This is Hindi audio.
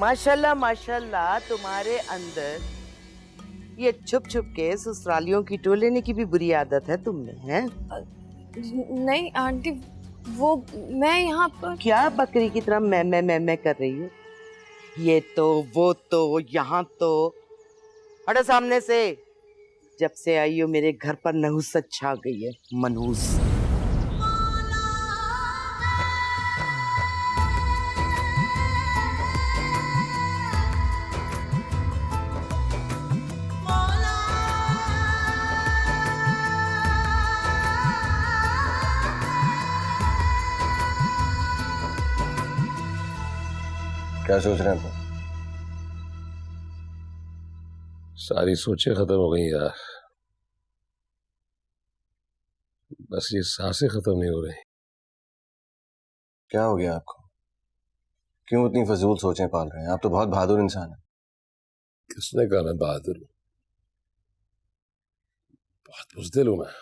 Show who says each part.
Speaker 1: माशाल्लाह माशाल्लाह, तुम्हारे अंदर ये छुप छुप के ससुरालियों की टो लेने की भी बुरी आदत है तुमने, हैं?
Speaker 2: नहीं आंटी, वो मैं यहाँ पर
Speaker 1: क्या बकरी की तरह मैं कर रही हूँ? ये तो वो तो यहाँ तो, हटो सामने से। जब से आई हो मेरे घर पर नहुसत छा गई है, मनहूस।
Speaker 3: क्या सोच रहे हैं तुम?
Speaker 4: सारी सोचें खत्म हो गई यार, बस ये सांसें खत्म नहीं हो रही।
Speaker 3: क्या हो गया आपको? क्यों इतनी फजूल सोचें पाल रहे हैं? आप तो बहुत बहादुर इंसान हैं।
Speaker 4: किसने कहा मैं बहादुर हूं? बहुत बुज़दिल हूं मैं।